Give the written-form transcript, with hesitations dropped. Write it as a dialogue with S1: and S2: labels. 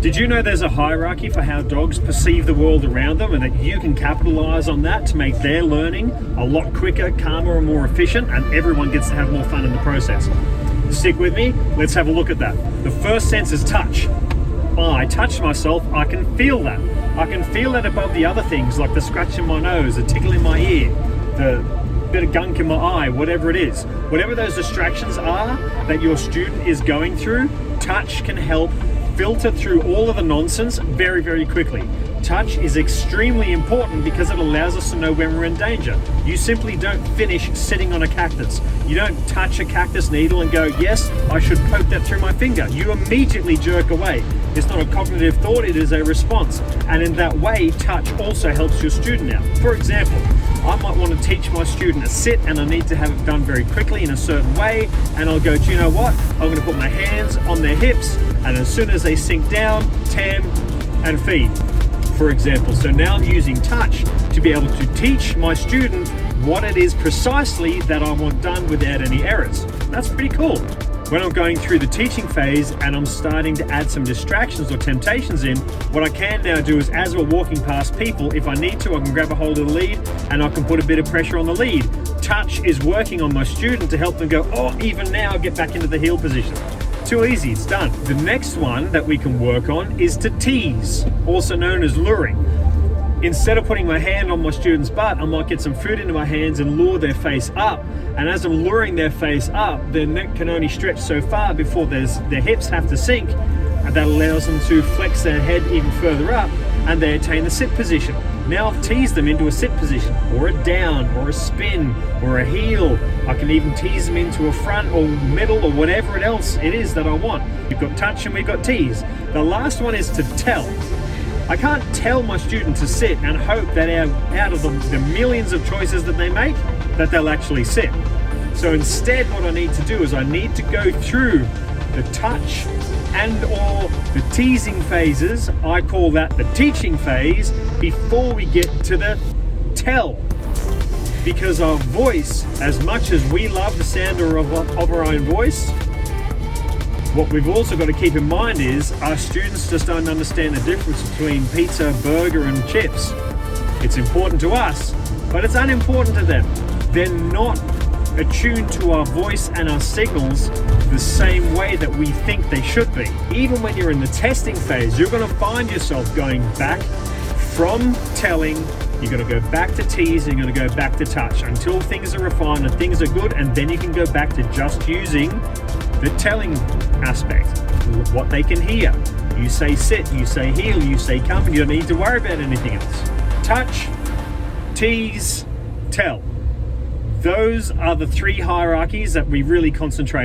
S1: Did you know there's a hierarchy for how dogs perceive the world around them, and that you can capitalize on that to make their learning a lot quicker, calmer, and more efficient, and everyone gets to have more fun in the process? Stick with me, let's have a look at that. The first sense is touch. I touch myself, I can feel that. I can feel that above the other things, like the scratch in my nose, the tickle in my ear, the bit of gunk in my eye, whatever it is. Whatever those distractions are that your student is going through, touch can help filter through all of the nonsense very, very quickly. Touch is extremely important because it allows us to know when we're in danger. You simply don't finish sitting on a cactus. You don't touch a cactus needle and go, yes, I should poke that through my finger. You immediately jerk away. It's not a cognitive thought, it is a response. And in that way, touch also helps your student out. For example, I might want to teach my student a sit and I need to have it done very quickly in a certain way. And I'll go, do you know what? I'm going to put my hands on their hips, and as soon as they sink down, tam and feed, for example. So now I'm using touch to be able to teach my student what it is precisely that I want done without any errors. That's pretty cool. When I'm going through the teaching phase and I'm starting to add some distractions or temptations in, what I can now do is, as we're walking past people, if I need to, I can grab a hold of the lead and I can put a bit of pressure on the lead. Touch is working on my student to help them go, oh, even now get back into the heel position. Too easy, it's done. The next one that we can work on is to tease, also known as luring. Instead of putting my hand on my student's butt, I might get some food into my hands and lure their face up. And as I'm luring their face up, their neck can only stretch so far before their hips have to sink. And that allows them to flex their head even further up, and they attain the sit position. Now I've teased them into a sit position, or a down, or a spin, or a heel. I can even tease them into a front or middle or whatever else it is that I want. We've got touch and we've got tease. The last one is to tell. I can't tell my student to sit and hope that out of the millions of choices that they make, that they'll actually sit. So instead, what I need to do is I need to go through the touch and or the teasing phases. I call that the teaching phase, before we get to the tell. Because our voice, as much as we love the sound of our own voice, what we've also got to keep in mind is our students just don't understand the difference between pizza, burger, and chips. It's important to us, but it's unimportant to them. They're not attuned to our voice and our signals the same way that we think they should be. Even when you're in the testing phase, you're going to find yourself going back from telling, you're going to go back to tease, and you're going to go back to touch until things are refined and things are good, and then you can go back to just using the telling aspect, what they can hear. You say sit, you say heel, you say come, and you don't need to worry about anything else. Touch, tease, tell. Those are the three hierarchies that we really concentrate on.